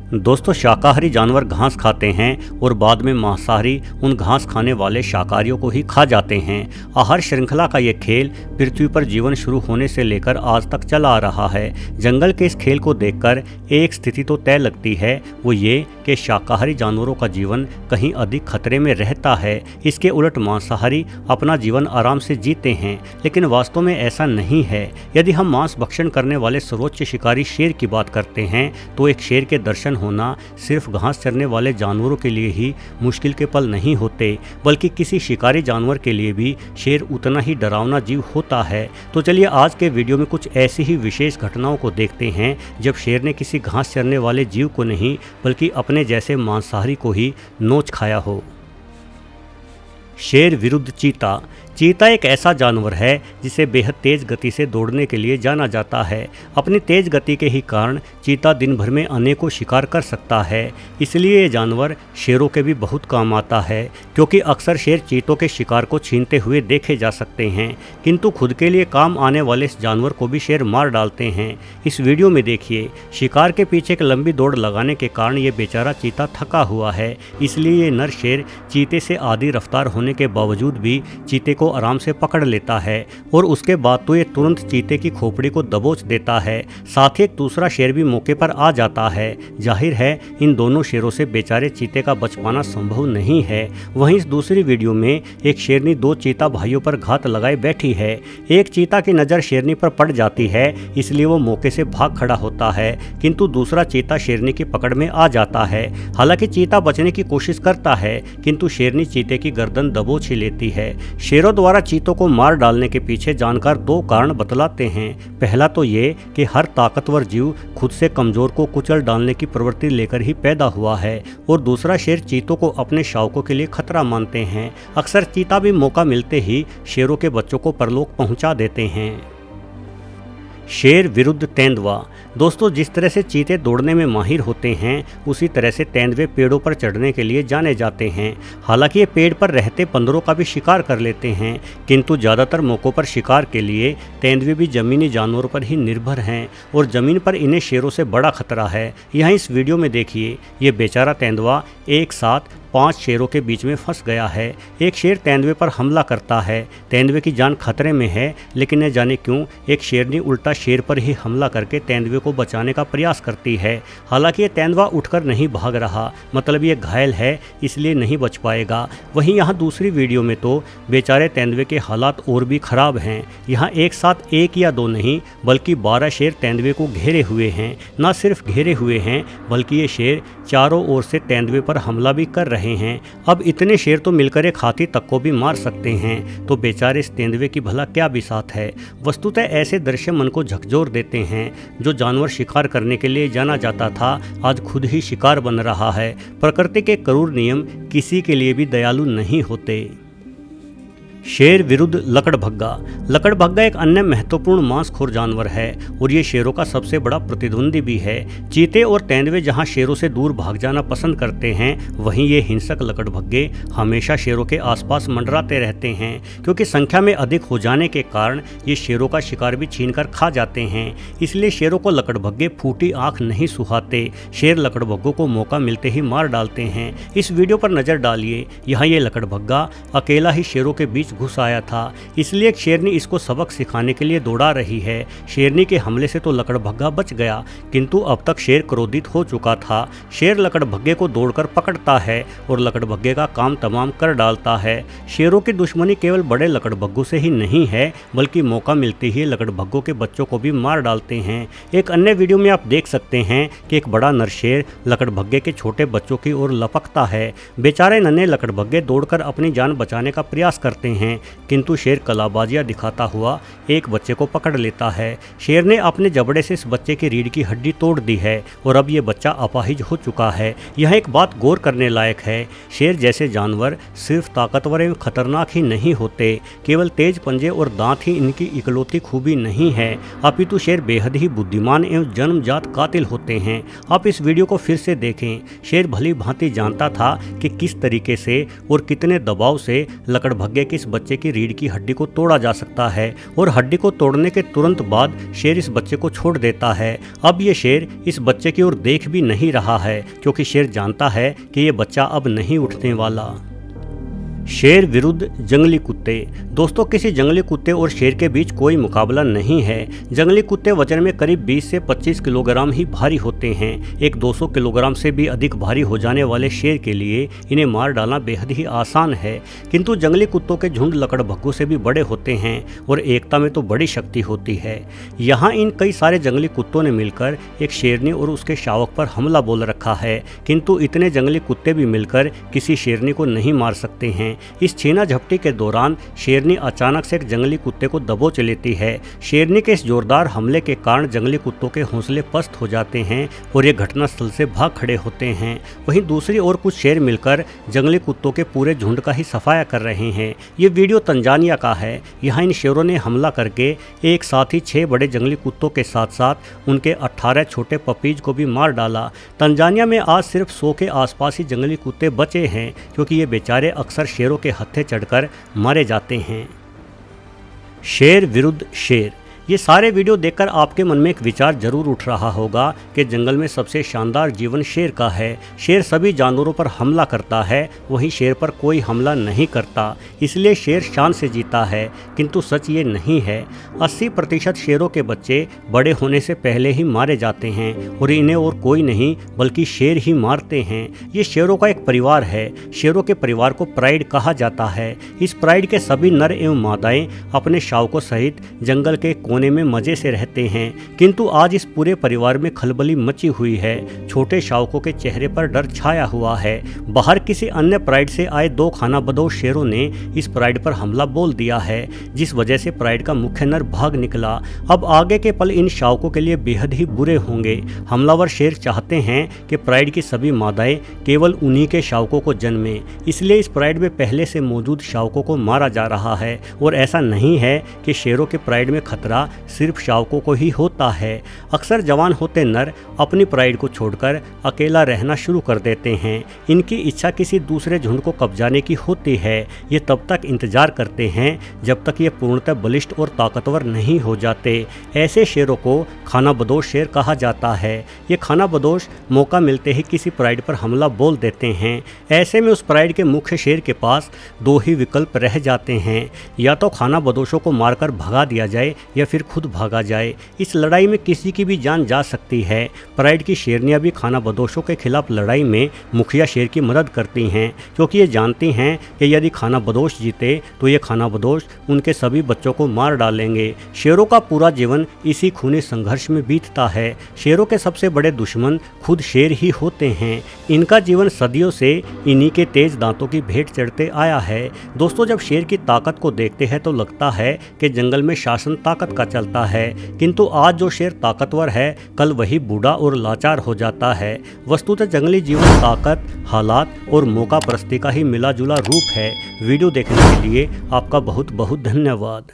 दोस्तों, शाकाहारी जानवर घास खाते हैं और बाद में मांसाहारी उन घास खाने वाले शाकाहारियों को ही खा जाते हैं। आहार श्रृंखला का ये खेल पृथ्वी पर जीवन शुरू होने से लेकर आज तक चला आ रहा है। जंगल के इस खेल को देखकर एक स्थिति तो तय लगती है, वो ये कि शाकाहारी जानवरों का जीवन कहीं अधिक खतरे में रहता है। इसके उलट मांसाहारी अपना जीवन आराम से जीते हैं, लेकिन वास्तव में ऐसा नहीं है। यदि हम मांस भक्षण करने वाले सर्वोच्च शिकारी शेर की बात करते हैं तो एक शेर के दर्शन होना सिर्फ घास चरने वाले जानवरों के लिए ही मुश्किल के पल नहीं होते, बल्कि किसी शिकारी जानवर के लिए भी शेर उतना ही डरावना जीव होता है। तो चलिए आज के वीडियो में कुछ ऐसी ही विशेष घटनाओं को देखते हैं जब शेर ने किसी घास चरने वाले जीव को नहीं बल्कि अपने जैसे मांसाहारी को ही नोच खाया हो। शेर विरुद्ध चीता। चीता एक ऐसा जानवर है जिसे बेहद तेज गति से दौड़ने के लिए जाना जाता है। अपनी तेज गति के ही कारण चीता दिन भर में अनेकों शिकार कर सकता है। इसलिए ये जानवर शेरों के भी बहुत काम आता है, क्योंकि अक्सर शेर चीतों के शिकार को छीनते हुए देखे जा सकते हैं, किंतु खुद के लिए काम आने वाले इस जानवर को भी शेर मार डालते हैं। इस वीडियो में देखिए, शिकार के पीछे एक लंबी दौड़ लगाने के कारण ये बेचारा चीता थका हुआ है। इसलिए ये नर शेर चीते से आधी रफ्तार होने के बावजूद भी चीते को आराम से पकड़ लेता है और उसके बाद तो ये तुरंत चीते की खोपड़ी को दबोच देता है। साथ ही एक दूसरा शेर भी मौके पर आ जाता है। जाहिर है इन दोनों शेरों से बेचारे चीते का बच पाना संभव नहीं है। वहीं इस दूसरी वीडियो में एक शेरनी दो चीता भाइयों पर घात लगाए बैठी है। एक चीता की नज़र शेरनी पर पड़ जाती है, इसलिए वो मौके से भाग खड़ा होता है, किंतु दूसरा चीता शेरनी की पकड़ में आ जाता है। हालांकि चीता बचने की कोशिश करता है, किंतु शेरनी चीते की गर्दन दबोच ही लेती है। शेरों द्वारा चीतों को मार डालने के पीछे जानकार दो कारण बतलाते हैं। पहला तो ये कि हर ताकतवर जीव खुद से कमजोर को कुचल डालने की प्रवृत्ति लेकर ही पैदा हुआ है, और दूसरा शेर चीतों को अपने शावकों के लिए खतरा मानते हैं। अक्सर चीता भी मौका मिलते ही शेरों के बच्चों को परलोक पहुंचा देते हैं। शेर विरुद्ध तेंदुआ। दोस्तों, जिस तरह से चीते दौड़ने में माहिर होते हैं, उसी तरह से तेंदुए पेड़ों पर चढ़ने के लिए जाने जाते हैं। हालांकि ये पेड़ पर रहते बंदरों का भी शिकार कर लेते हैं, किंतु ज़्यादातर मौक़ों पर शिकार के लिए तेंदुए भी ज़मीनी जानवरों पर ही निर्भर हैं, और ज़मीन पर इन्हें शेरों से बड़ा खतरा है। यहाँ इस वीडियो में देखिए, ये बेचारा तेंदुआ एक साथ 5 शेरों के बीच में फंस गया है। एक शेर तेंदुए पर हमला करता है। तेंदुए की जान खतरे में है, लेकिन न जाने क्यों एक शेरनी उल्टा शेर पर ही हमला करके तेंदुए को बचाने का प्रयास करती है। हालांकि ये तेंदुआ उठकर नहीं भाग रहा, मतलब ये घायल है, इसलिए नहीं बच पाएगा। वहीं यहाँ दूसरी वीडियो में तो बेचारे तेंदुए के हालात और भी खराब हैं। यहाँ एक साथ 1 या 2 नहीं बल्कि 12 शेर तेंदुए को घेरे हुए हैं। न सिर्फ घेरे हुए हैं, बल्कि ये शेर चारों ओर से तेंदुए पर हमला भी कर रहे हैं। अब इतने शेर तो मिलकर एक हाथी तक को भी मार सकते हैं, तो बेचारे इस तेंदुए की भला क्या बिसात है। वस्तुतः ऐसे दृश्य मन को झकझोर देते हैं। जो जानवर शिकार करने के लिए जाना जाता था, आज खुद ही शिकार बन रहा है। प्रकृति के क्रूर नियम किसी के लिए भी दयालु नहीं होते। शेर विरुद्ध लकड़भग्गा। लकड़भग्गा एक अन्य महत्वपूर्ण मांसखोर जानवर है, और ये शेरों का सबसे बड़ा प्रतिद्वंदी भी है। चीते और तेंदुए जहां शेरों से दूर भाग जाना पसंद करते हैं, वहीं ये हिंसक लकड़भग्गे हमेशा शेरों के आसपास मंडराते रहते हैं, क्योंकि संख्या में अधिक हो जाने के कारण ये शेरों का शिकार भी छीनकर खा जाते हैं। इसलिए शेरों को लकड़भग्गे फूटी आंख नहीं सुहाते। शेर लकड़भग्गों को मौका मिलते ही मार डालते हैं। इस वीडियो पर नजर डालिए, यहाँ ये लकड़भग्गा अकेला ही शेरों के बीच घुस आया था, इसलिए एक शेरनी इसको सबक सिखाने के लिए दौड़ा रही है। शेरनी के हमले से तो लकड़भग्गा बच गया, किंतु अब तक शेर क्रोधित हो चुका था। शेर लकड़भग्गे को दौड़कर पकड़ता है और लकड़भग्गे का काम तमाम कर डालता है। शेरों की दुश्मनी केवल बड़े लकड़भग्गों से ही नहीं है, बल्कि मौका मिलते ही लकड़भग्गों के बच्चों को भी मार डालते हैं। एक अन्य वीडियो में आप देख सकते हैं कि एक बड़ा नर शेर लकड़भग्गे के छोटे बच्चों की ओर लपकता है। बेचारे नन्हे लकड़भग्गे दौड़कर अपनी जान बचाने का प्रयास करते हैं, किंतु शेर कलाबाजियां दिखाता हुआ एक बच्चे को पकड़ लेता है। शेर ने अपने जबड़े से इस बच्चे की रीढ़ की हड्डी तोड़ दी है, और अब ये बच्चा अपाहिज हो चुका है। यह एक बात गौर करने लायक है। शेर जैसे जानवर सिर्फ ताकतवर एवं खतरनाक ही नहीं होते, केवल तेज पंजे और दांत ही इनकी इकलौती खूबी नहीं है, अपितु शेर बेहद ही बुद्धिमान एवं जन्मजात कातिल होते हैं। आप इस वीडियो को फिर से देखें। शेर भली भांति जानता था कि किस तरीके से और कितने दबाव से लकड़भग्गे की इस बच्चे की रीढ़ की हड्डी को तोड़ा जा सकता है और हड्डी को तोड़ने के तुरंत बाद शेर इस बच्चे को छोड़ देता है। अब ये शेर इस बच्चे की ओर देख भी नहीं रहा है क्योंकि शेर जानता है कि ये बच्चा अब नहीं उठने वाला। शेर विरुद्ध जंगली कुत्ते। दोस्तों, किसी जंगली कुत्ते और शेर के बीच कोई मुकाबला नहीं है। जंगली कुत्ते वजन में करीब 20 से 25 किलोग्राम ही भारी होते हैं। एक 200 किलोग्राम से भी अधिक भारी हो जाने वाले शेर के लिए इन्हें मार डालना बेहद ही आसान है। किंतु जंगली कुत्तों के झुंड लकड़बग्घों से भी बड़े होते हैं और एकता में तो बड़ी शक्ति होती है। यहाँ इन कई सारे जंगली कुत्तों ने मिलकर एक शेरनी और उसके शावक पर हमला बोल रखा है, किंतु इतने जंगली कुत्ते भी मिलकर किसी शेरनी को नहीं मार सकते हैं। इस छीना झपटी के दौरान शेरनी अचानक से एक जंगली कुत्ते को दबोच लेती है। शेरनी के इस जोरदार हमले के कारण जंगली कुत्तों के हौसले पस्त हो जाते हैं और ये घटनास्थल से भाग खड़े होते हैं। वहीं दूसरी ओर कुछ शेर मिलकर जंगली कुत्तों के पूरे झुंड का ही सफाया कर रहे हैं। ये वीडियो तंजानिया का है। यहाँ इन शेरों ने हमला करके एक साथ ही 6 बड़े जंगली कुत्तों के साथ साथ उनके 18 छोटे पपीज को भी मार डाला। तंजानिया में आज सिर्फ 100 के आसपास ही जंगली कुत्ते बचे हैं क्योंकि ये बेचारे अक्सर शेरों के हत्थे चढ़कर मारे जाते हैं। शेर विरुद्ध शेर। ये सारे वीडियो देखकर आपके मन में एक विचार जरूर उठ रहा होगा कि जंगल में सबसे शानदार जीवन शेर का है। शेर सभी जानवरों पर हमला करता है, वहीं शेर पर कोई हमला नहीं करता, इसलिए शेर शान से जीता है। किंतु सच ये नहीं है। 80% शेरों के बच्चे बड़े होने से पहले ही मारे जाते हैं और इन्हें और कोई नहीं बल्कि शेर ही मारते हैं। ये शेरों का एक परिवार है। शेरों के परिवार को प्राइड कहा जाता है। इस प्राइड के सभी नर एवं मादाएं अपने शावकों सहित जंगल के कोने में मजे से रहते हैं। किंतु आज इस पूरे परिवार में खलबली मची हुई है। छोटे शावकों के चेहरे पर डर छाया हुआ है। बाहर किसी अन्य प्राइड से आए 2 खानाबदोश शेरों ने इस प्राइड पर हमला बोल दिया है, जिस वजह से प्राइड का मुख्य नर भाग निकला। अब आगे के पल इन शावकों के लिए बेहद ही बुरे होंगे। हमलावर शेर चाहते हैं कि प्राइड की सभी मादाएं केवल उन्हीं के शावकों को जन्में, इसलिए इस प्राइड में पहले से मौजूद शावकों को मारा जा रहा है। और ऐसा नहीं है कि शेरों के प्राइड में खतरा सिर्फ शावकों को ही होता है। अक्सर जवान होते नर अपनी प्राइड को छोड़कर अकेला रहना शुरू कर देते हैं। इनकी इच्छा किसी दूसरे झुंड को कब्जाने की होती है। ये तब तक इंतजार करते हैं जब तक ये पूर्णतः बलिष्ठ और ताकतवर नहीं हो जाते। ऐसे शेरों को खानाबदोश शेर कहा जाता है। ये खानाबदोश मौका मिलते ही किसी प्राइड पर हमला बोल देते हैं। ऐसे में उस प्राइड के मुख्य शेर के पास 2 ही विकल्प रह जाते हैं, या तो खानाबदोशों को मारकर भगा दिया जाए या फिर खुद भागा जाए। इस लड़ाई में किसी की भी जान जा सकती है। प्राइड की शेरनियां भी खानाबदोशों के खिलाफ लड़ाई में मुखिया शेर की मदद करती हैं, क्योंकि ये जानती हैं कि यदि खानाबदोश जीते तो ये खानाबदोश उनके सभी बच्चों को मार डालेंगे। शेरों का पूरा जीवन इसी खूनी संघर्ष में बीतता है। शेरों के सबसे बड़े दुश्मन खुद शेर ही होते हैं। इनका जीवन सदियों से इन्हीं के तेज दांतों की भेंट चढ़ते आया है। दोस्तों, जब शेर की ताकत को देखते हैं तो लगता है कि जंगल में शासन ताकत का चलता है, किंतु आज जो शेर ताकतवर है कल वही बूढ़ा और लाचार हो जाता है। वस्तुतः जंगली जीवन ताकत, हालात और मौका परस्ती का ही मिला जुला रूप है। वीडियो देखने के लिए आपका बहुत बहुत धन्यवाद।